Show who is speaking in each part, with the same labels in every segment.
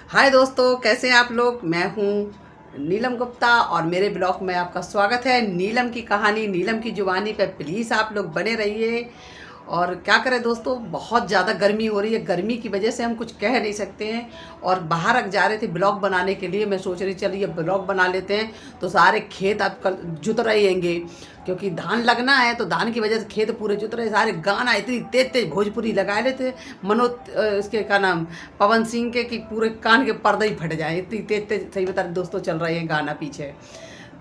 Speaker 1: हाय दोस्तों, कैसे हैं आप लोग। मैं हूं नीलम गुप्ता और मेरे ब्लॉग में आपका स्वागत है। नीलम की कहानी, नीलम की जुबानी पे प्लीज़ आप लोग बने रहिए। और क्या करें दोस्तों, बहुत ज़्यादा गर्मी हो रही है। गर्मी की वजह से हम कुछ कह नहीं सकते हैं। और बाहर जा रहे थे ब्लॉग बनाने के लिए। मैं सोच रही चलिए ब्लॉग बना लेते हैं, तो सारे खेत अब कल जुत रहेंगे, क्योंकि धान लगना है। तो धान की वजह से खेत पूरे जुत रहे। सारे गाना इतनी तेज तेज भोजपुरी लगाए लेते इसके का नाम पवन सिंह के, कि पूरे कान के पर्दे ही फट जाए, इतनी तेज तेज सही बता रहे दोस्तों चल रहे हैं गाना पीछे।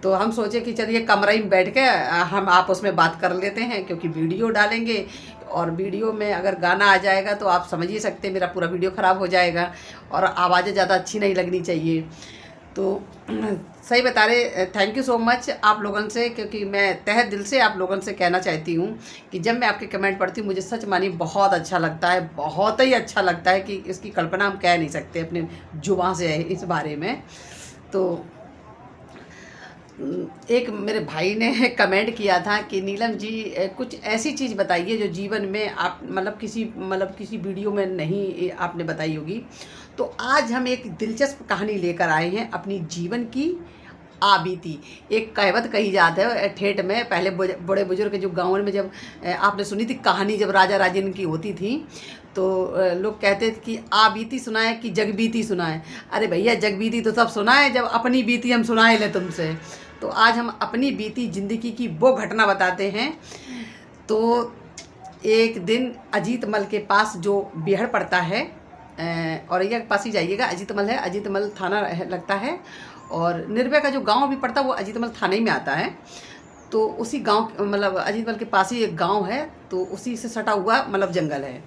Speaker 1: तो हम सोचे कि चलिए कमरे में बैठ के हम आपस में बात कर लेते हैं, क्योंकि वीडियो डालेंगे। और वीडियो में अगर गाना आ जाएगा तो आप समझ ही सकते हैं मेरा पूरा वीडियो ख़राब हो जाएगा और आवाज़ें ज़्यादा अच्छी नहीं लगनी चाहिए। तो सही बता रहे, थैंक यू सो मच आप लोगों से, क्योंकि मैं तहे दिल से आप लोगों से कहना चाहती हूँ कि जब मैं आपके कमेंट पढ़ती हूँ मुझे सच मानी बहुत अच्छा लगता है। बहुत ही अच्छा लगता है कि इसकी कल्पना हम कह नहीं सकते अपने जुबान से इस बारे में। तो एक मेरे भाई ने कमेंट किया था कि नीलम जी कुछ ऐसी चीज़ बताइए जो जीवन में आप किसी वीडियो में नहीं आपने बताई होगी। तो आज हम एक दिलचस्प कहानी लेकर आए हैं अपनी जीवन की बीती। एक कहावत कही जाती है ठेठ में, पहले बड़े बुजुर्ग जो गाँव में जब आपने सुनी थी कहानी, जब राजा राजन की होती थी, तो लोग कहते थे कि बीती सुनाए कि जग बीती सुनाए। अरे भैया, जग बीती तो सब सुनाए, जब अपनी बीती हम सुनाए ले तुमसे। तो आज हम अपनी बीती ज़िंदगी की वो घटना बताते हैं। तो एक दिन अजीत मल के पास जो बिहड़ पड़ता है, औरैया के पास ही जाइएगा, अजीत मल है, अजीत मल थाना लगता है। और निर्भया का जो गांव भी पड़ता है वो अजीत मल थाने में आता है। तो उसी गांव अजीत मल के पास ही एक गांव है, तो उसी से सटा हुआ जंगल है।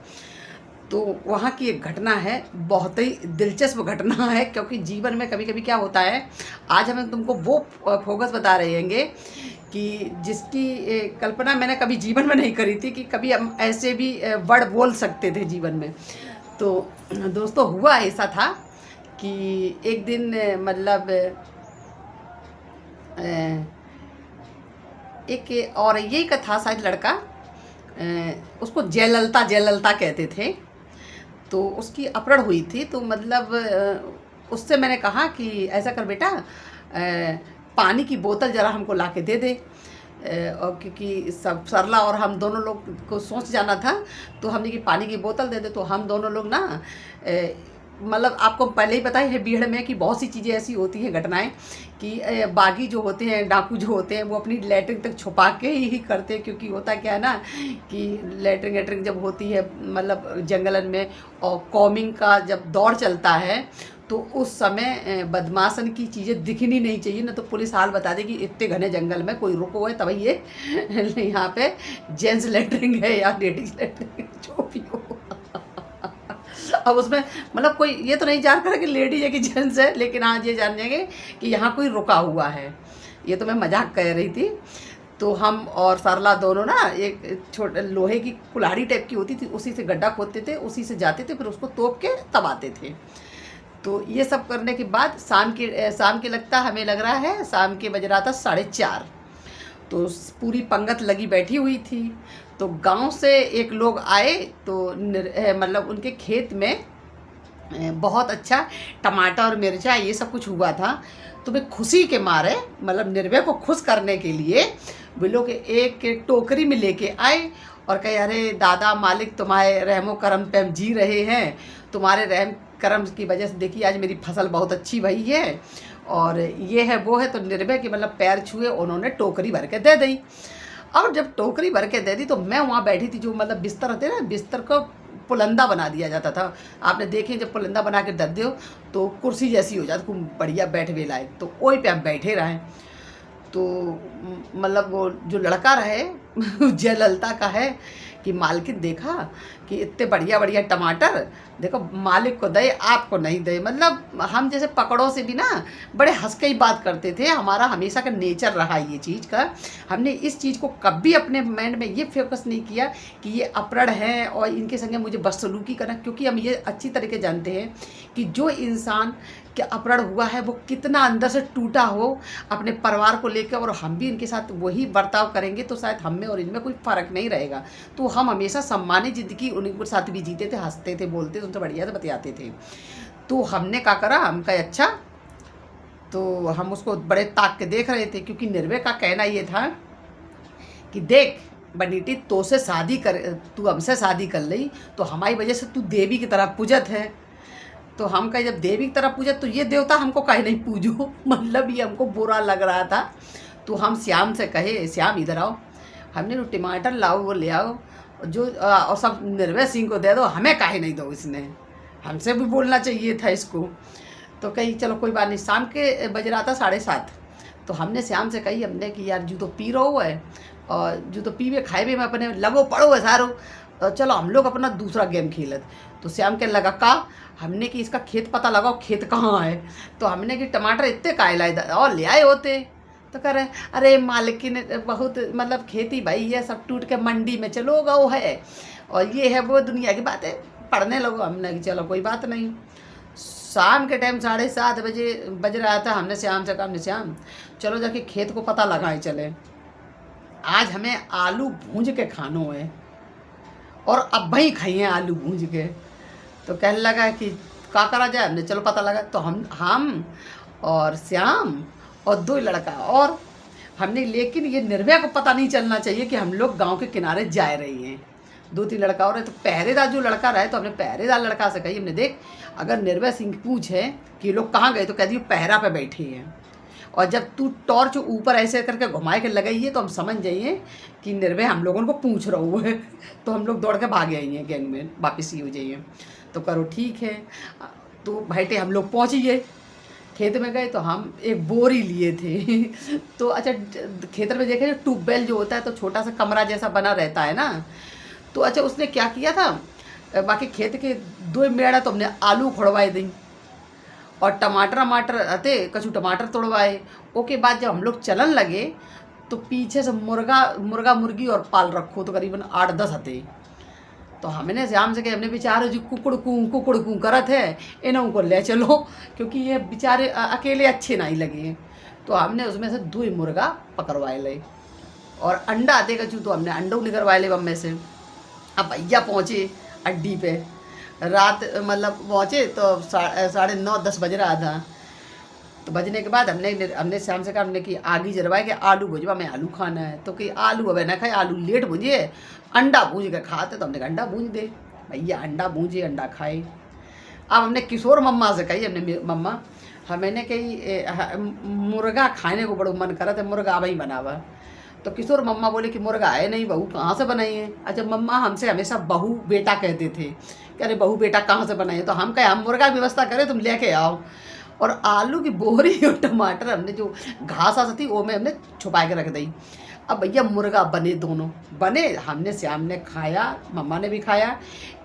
Speaker 1: तो वहाँ की एक घटना है, बहुत ही दिलचस्प घटना है, क्योंकि जीवन में कभी कभी क्या होता है। आज हम तुमको वो फोकस बता रहे हैंगे कि जिसकी कल्पना मैंने कभी जीवन में नहीं करी थी, कि कभी हम ऐसे भी वर्ड बोल सकते थे जीवन में। तो दोस्तों हुआ ऐसा था कि एक दिन एक और यही का था शायद लड़का, उसको जयललिता जयललिता कहते थे। तो उसकी अपहरण हुई थी। तो उससे मैंने कहा कि ऐसा कर बेटा, पानी की बोतल ज़रा हमको ला के दे दे। और क्योंकि सब सरला और हम दोनों लोग को सोच जाना था, तो हमने कि पानी की बोतल दे दे। तो हम दोनों लोग ना आपको पहले ही पता है बीहड़ में कि बहुत सी चीज़ें ऐसी होती हैं, घटनाएं, कि बागी जो होते हैं, डाकू जो होते हैं, वो अपनी लैट्रिन तक छुपा के ही करते हैं। क्योंकि होता क्या है ना कि लैट्रिन वैट्रिन जब होती है जंगलन में, और कॉमिंग का जब दौर चलता है, तो उस समय बदमाशन की चीज़ें दिखनी नहीं चाहिए, ना तो पुलिस हाल बता देगी इतने घने जंगल में कोई रुको है तभी ये यहाँ पे जेंट्स लेटरिंग है या लेडीज लेटरिंग है, जो भी हो। अब उसमें कोई ये तो नहीं जान कर कि लेडीज है कि जेंट्स है, लेकिन हाँ ये जान जाएंगे कि यहाँ कोई रुका हुआ है। ये तो मैं मजाक कह रही थी। तो हम और सरला दोनों ना एक छोटे लोहे की कुल्हाड़ी टाइप की होती थी, उसी से गड्ढा खोदते थे, उसी से जाते थे, फिर उसको तोप के तब आते थे। तो ये सब करने के बाद शाम के लगता हमें लग रहा है शाम के बज रहा था 4:30। तो पूरी पंगत लगी बैठी हुई थी। तो गांव से एक लोग आए, तो उनके खेत में बहुत अच्छा टमाटर और मिर्चा ये सब कुछ हुआ था। तो वे खुशी के मारे निर्भय को खुश करने के लिए वे लोग एक टोकरी में लेके आए और कहे, अरे दादा मालिक, तुम्हारे रहमो करम पे हम जी रहे हैं, तुम्हारे रहम करम की वजह से देखिए आज मेरी फसल बहुत अच्छी भई है, और ये है वो है। तो निर्भय के पैर छुए, उन्होंने टोकरी भर के दे दी। और जब टोकरी भर के दे दी तो मैं वहाँ बैठी थी, जो बिस्तर होते ना, बिस्तर को पुलंदा बना दिया जाता था। आपने देखे जब पुलंदा बना के दे दो तो कुर्सी जैसी हो जाती, खूब बढ़िया बैठने लायक। तो वही पे हम बैठे रहें। तो वो जो लड़का रहे जयललिता का है कि मालकिन देखा कि इतने बढ़िया बढ़िया टमाटर, देखो मालिक को दे आपको नहीं दे। हम जैसे पकड़ों से भी ना बड़े हंस के ही बात करते थे। हमारा हमेशा का नेचर रहा ये चीज़ का। हमने इस चीज़ को कभी अपने माइंड में ये फोकस नहीं किया कि ये अपराध है और इनके संगे मुझे बदसलूकी करना, क्योंकि हम ये अच्छी तरीके जानते हैं कि जो इंसान के अपराध हुआ है वो कितना अंदर से टूटा हो अपने परिवार को लेकर, और हम भी इनके साथ वही बर्ताव करेंगे तो शायद हम में और इनमें कोई फ़र्क नहीं रहेगा। तो हम हमेशा सम्मानित ज़िंदगी उनके साथ भी जीते थे, हंसते थे, बोलते थे, उनसे बढ़िया से बतियाते थे। तो हमने क्या करा, हम कहे अच्छा। तो हम उसको बड़े ताक के देख रहे थे, क्योंकि निर्भय का कहना ये था कि देख बनीटी, तो से शादी कर, तू हमसे शादी कर ली तो हमारी वजह से तू देवी की तरह पूजत है। तो हम कहे जब देवी की तरह पूजत तो ये देवता हमको काहे नहीं पूजो। मतलब ये हमको बुरा लग रहा था। तो हम श्याम से कहे, श्याम इधर आओ, हमने जो टमाटर लाओ वो ले आओ, जो और सब निर्भय सिंह को दे दो, हमें काहे नहीं दो, इसने हमसे भी बोलना चाहिए था इसको। तो कही चलो कोई बात नहीं। शाम के बज रहा था 7:30। तो हमने श्याम से कही, हमने कि यार जो तो पी रहो है और जो तो पीवे खाए भी में अपने लगो पड़ो है सारो, चलो हम लोग अपना दूसरा गेम खेलत। तो श्याम के लगा का, हमने कि इसका खेत पता लगाओ, खेत कहाँ है। तो हमने कि टमाटर इतने काहे लाए और ले आए होते। तो कह रहे अरे मालकिन बहुत मतलब खेती भाई ये सब टूट के मंडी में चलो गो है, और ये है वो दुनिया की बातें पढ़ने लगो। हमने कि चलो कोई बात नहीं। शाम के टाइम 7:30 बजे बज रहा था। हमने श्याम से कहा, हमने श्याम चलो जाके खेत को पता लगाए चले, आज हमें आलू भूंज के खानो है और अब भाई खाइए आलू भूंज के। तो कहने लगा कि क्या करा जाए। हमने चलो पता लगा। तो हम और श्याम और 2 लड़का और हमने, लेकिन ये निर्भय को पता नहीं चलना चाहिए कि हम लोग गांव के किनारे जा रहे हैं। 2-3 लड़का और है। तो पहरेदार जो लड़का रहे, तो हमने पहरेदार लड़का से कही, हमने देख अगर निर्भय सिंह पूछे कि ये लोग कहाँ गए तो कह दिए पहरा पे बैठे हैं, और जब तू टॉर्च ऊपर ऐसे करके घुमाए के लगाइए तो हम समझ जाइए कि निर्भय हम लोगों को पूछ रहा हुआ है। तो हम लोग दौड़ के भाग आइए, गैंग में वापस ही हो जाइए। तो करो ठीक है। तो भाईटे हम लोग पहुँचिए, खेत में गए। तो हम एक बोरी लिए थे। तो अच्छा खेत में देखे ट्यूबवेल जो होता है तो छोटा सा कमरा जैसा बना रहता है ना। तो अच्छा उसने क्या किया था, बाकी खेत के 2 मेड़ा तो हमने आलू खुड़वाए दी और टमाटर आते कछु टमाटर तोड़वाए। ओके बाद जब हम लोग चलन लगे तो पीछे से मुर्गा मुर्गी और पाल रखो तो करीबन 8-10 आते। तो हमने श्याम से कहे, हमने बेचारे जो कुकड़ कूँ करत है इन्हों को ले चलो, क्योंकि ये बेचारे अकेले अच्छे नहीं लगे। तो हमने उसमें से 2 मुर्गा पकड़वाए ले और अंडा आते कछु तो हमने अंडों निकलवाए ले बम्बे से। अब भैया पहुँचे अड्डी पे, रात मतलब पहुँचे तो 9:30-10 बज रहा था। तो बजने के बाद हमने श्याम से कहा, हमने कि आगी जलवाए कि आलू भुजवा में आलू खाना है। तो कि आलू अब ना खाए, आलू लेट भूंजिए, अंडा भूंज के खाते। तो हमने कहा अंडा भूंज दे भैया, अंडा भूंजे अंडा खाए। अब हमने किशोर मम्मा से कही, हमने मम्मा हमने कही मुर्गा खाने को बड़ा मन करा था, मुर्गा वही बनावा। तो किशोर मम्मा बोले कि मुर्गा है नहीं, बहू कहाँ से बनाई है। अच्छा मम्मा हमसे हमेशा बहू बेटा कहते थे कि अरे बहू बेटा कहाँ से बनाई है। तो हम कहे हम मुर्गा की व्यवस्था करें, तुम लेके आओ। और आलू की बोरी और टमाटर हमने जो घास आस थी वो में हमने छुपा के रख दी। अब भैया मुर्गा बने, दोनों बने। हमने श्याम ने खाया, मम्मा ने भी खाया।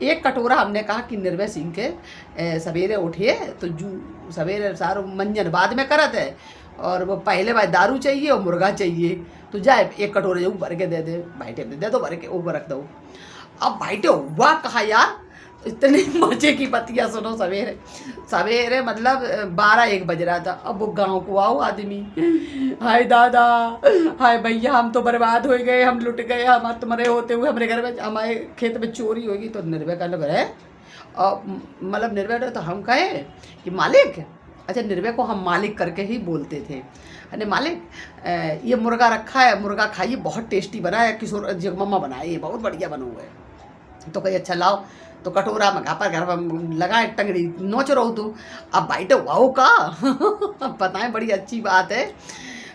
Speaker 1: एक कटोरा हमने कहा कि निर्भय सिंह के सवेरे उठिए तो जू सवेरे सारो मंजन बाद में करत है, और वो पहले भाई दारू चाहिए और मुर्गा चाहिए। तो जाए एक कटोरे जो भर के दे दे भाईटे, दे दो भर के ऊपर रख दो। अब भाईटे हुआ कहा यार, इतने मजे की बतिया सुनो। सवेरे सवेरे मतलब 12-1 बज रहा था। अब वो गांव को आओ आदमी, हाय दादा, हाय भैया हम तो बर्बाद हो गए, हम लुट गए, हम तुम्हारे होते हुए हमारे घर में हमारे खेत में चोरी होगी। तो निर्भय का लग रहा है और मतलब निर्भय तो हम कहे कि मालिक, अच्छा निर्भय को हम मालिक करके ही बोलते थे। अरे मालिक ये मुर्गा रखा है, मुर्गा खाइए, बहुत टेस्टी बना है, किशोर जगमम्मा बनाई है, बहुत बढ़िया बना हुआ है। तो कही अच्छा लाओ। तो कटोरा में घर पर लगाए टंगड़ी नोच रहो तू। अब भाई तो वाओ का अब बताएं, बड़ी अच्छी बात है।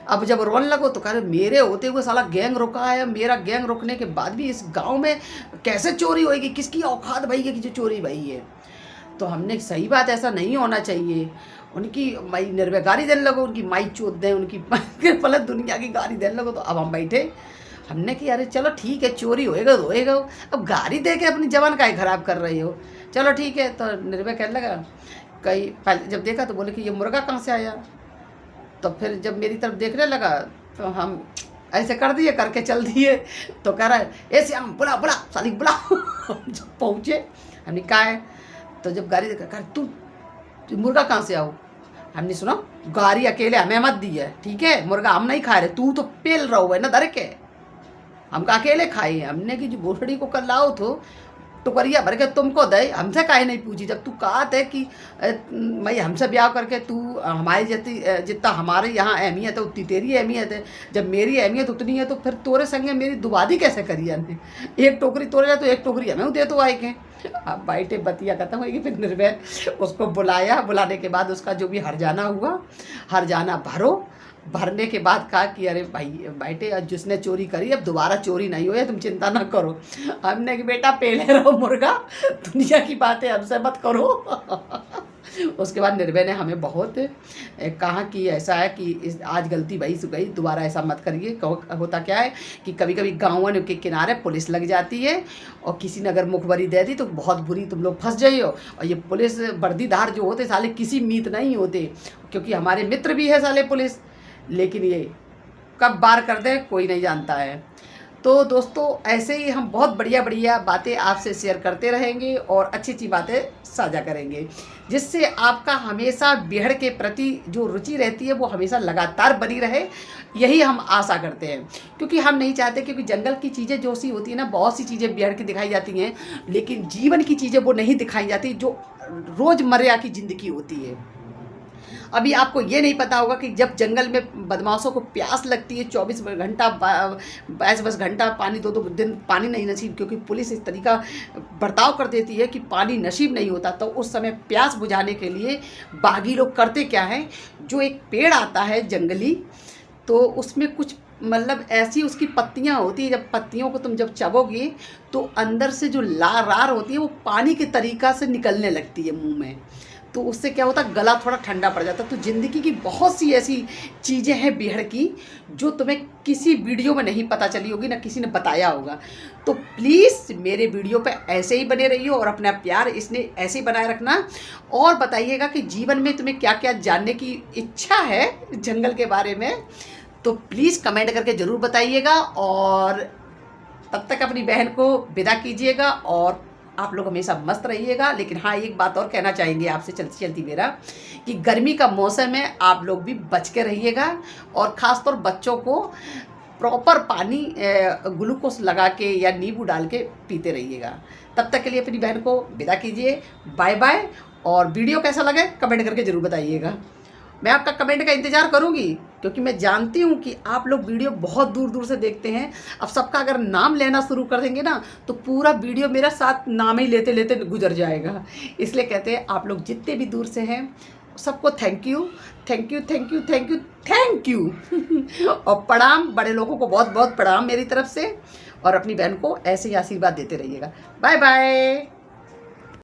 Speaker 1: अब जब रोने लगो तो कह रहे मेरे होते हुए साला गैंग रुका है, मेरा गैंग रुकने के बाद भी इस गांव में कैसे चोरी होएगी, किसकी औकात भाई है कि जो चोरी भाई है। तो हमने सही बात, ऐसा नहीं होना चाहिए। उनकी माई निर्भय गाड़ी देने लगो, उनकी माई चोट दें, उनकी पलट दुनिया की गाड़ी देने लगो। तो अब हम बैठे, हमने कि अरे चलो ठीक है, चोरी होएगा तो होएगा, अब गाड़ी दे के अपनी जवान काहे खराब कर रही हो, चलो ठीक है। तो निर्भय कहने लगा, कहीं पहले जब देखा तो बोले कि ये मुर्गा कहाँ से आया। तो फिर जब मेरी तरफ देखने लगा तो हम ऐसे कर दिए, करके चल दिए। तो कह रहा है ऐसे हम बुला बुला साली बुला। जब पहुँचे हमने कहा है, तो जब गाड़ी देखा कह तू मुर्गा कहाँ से आओ। हमने सुना गाड़ी अकेले हमें मत दी है, ठीक है, मुर्गा हम नहीं खा रहे, तू तो पेल रहा हुआ है ना धर के, हम अकेले खाए। हमने कि जो भोसड़ी को कल लाओ तो टुकरिया भर के तुमको दे, हमसे काहे नहीं पूछी। जब तू कहा थे कि मैं हमसे ब्याह करके तू हमारी जितना हमारे यहाँ अहमियत है उतनी तेरी अहमियत है, जब मेरी अहमियत उतनी है तो फिर तोरे संगे मेरी दुबादी कैसे करी हमने। एक टोकरी तोरे जा तो एक टोकरी हमें दे तो आए के। अब बाइटे बतिया खत्म होगी। फिर निर्भय उसको बुलाया, बुलाने के बाद उसका जो भी हरजाना हुआ, हरजाना भरने के बाद कहा कि अरे भाई बेटे जिसने चोरी करी अब दोबारा चोरी नहीं हो, तुम चिंता ना करो। हमने कि बेटा पहले रहो मुर्गा, दुनिया की बातें हमसे मत करो। उसके बाद निर्भय ने हमें बहुत कहा कि ऐसा है कि आज गलती भई सो गई, दोबारा ऐसा मत करिए। होता क्या है कि कभी कभी गाँवों के किनारे पुलिस लग जाती है और किसी ने अगर मुखबरी दे दी तो बहुत बुरी तुम लोग फंस जाइए। और ये पुलिस वर्दीदार जो होते साले किसी मीत नहीं होते, क्योंकि हमारे मित्र भी है साले पुलिस, लेकिन ये कब बार कर दे कोई नहीं जानता है। तो दोस्तों ऐसे ही हम बहुत बढ़िया बढ़िया बातें आपसे शेयर करते रहेंगे और अच्छी अच्छी बातें साझा करेंगे, जिससे आपका हमेशा बिहड़ के प्रति जो रुचि रहती है वो हमेशा लगातार बनी रहे, यही हम आशा करते हैं। क्योंकि हम नहीं चाहते, क्योंकि जंगल की चीज़ें जो सी होती है ना, बहुत सी चीज़ें बिहड़ के दिखाई जाती हैं, लेकिन जीवन की चीज़ें वो नहीं दिखाई जाती जो रोज़मर्रा की ज़िंदगी होती है। अभी आपको ये नहीं पता होगा कि जब जंगल में बदमाशों को प्यास लगती है 24 घंटा 22 घंटा पानी, 2 दिन पानी नहीं नसीब, क्योंकि पुलिस इस तरीका बर्ताव कर देती है कि पानी नसीब नहीं होता, तो उस समय प्यास बुझाने के लिए बागी लोग करते क्या हैं, जो एक पेड़ आता है जंगली, तो उसमें कुछ मतलब ऐसी उसकी पत्तियां होती है, जब पत्तियों को तुम जब चबोगे तो अंदर से जो रार होती है वो पानी के तरीका से निकलने लगती है मुंह में, तो उससे क्या होता है गला थोड़ा ठंडा पड़ जाता है। तो ज़िंदगी की बहुत सी ऐसी चीज़ें हैं बिहड़ की जो तुम्हें किसी वीडियो में नहीं पता चली होगी, ना किसी ने बताया होगा। तो प्लीज़ मेरे वीडियो पे ऐसे ही बने रहिए और अपना प्यार इसने ऐसे ही बनाए रखना, और बताइएगा कि जीवन में तुम्हें क्या क्या जानने की इच्छा है जंगल के बारे में, तो प्लीज़ कमेंट करके ज़रूर बताइएगा। और तब तक अपनी बहन को विदा कीजिएगा और आप लोग हमेशा मस्त रहिएगा। लेकिन हाँ, एक बात और कहना चाहेंगे आपसे चलती चलती मेरा, कि गर्मी का मौसम है, आप लोग भी बच के रहिएगा और ख़ासतौर बच्चों को प्रॉपर पानी ग्लूकोज लगा के या नींबू डाल के पीते रहिएगा। तब तक के लिए अपनी बहन को विदा कीजिए, बाय बाय। और वीडियो कैसा लगे कमेंट करके ज़रूर बताइएगा। मैं आपका कमेंट का इंतज़ार करूंगी, क्योंकि मैं जानती हूं कि आप लोग वीडियो बहुत दूर दूर से देखते हैं। अब सबका अगर नाम लेना शुरू कर देंगे ना तो पूरा वीडियो मेरा साथ नाम ही लेते लेते गुजर जाएगा। इसलिए कहते हैं आप लोग जितने भी दूर से हैं सबको thank you thank you thank you thank you thank you और प्रणाम, बड़े लोगों को बहुत बहुत प्रणाम मेरी तरफ से। और अपनी बहन को ऐसे ही आशीर्वाद देते रहिएगा। Bye bye.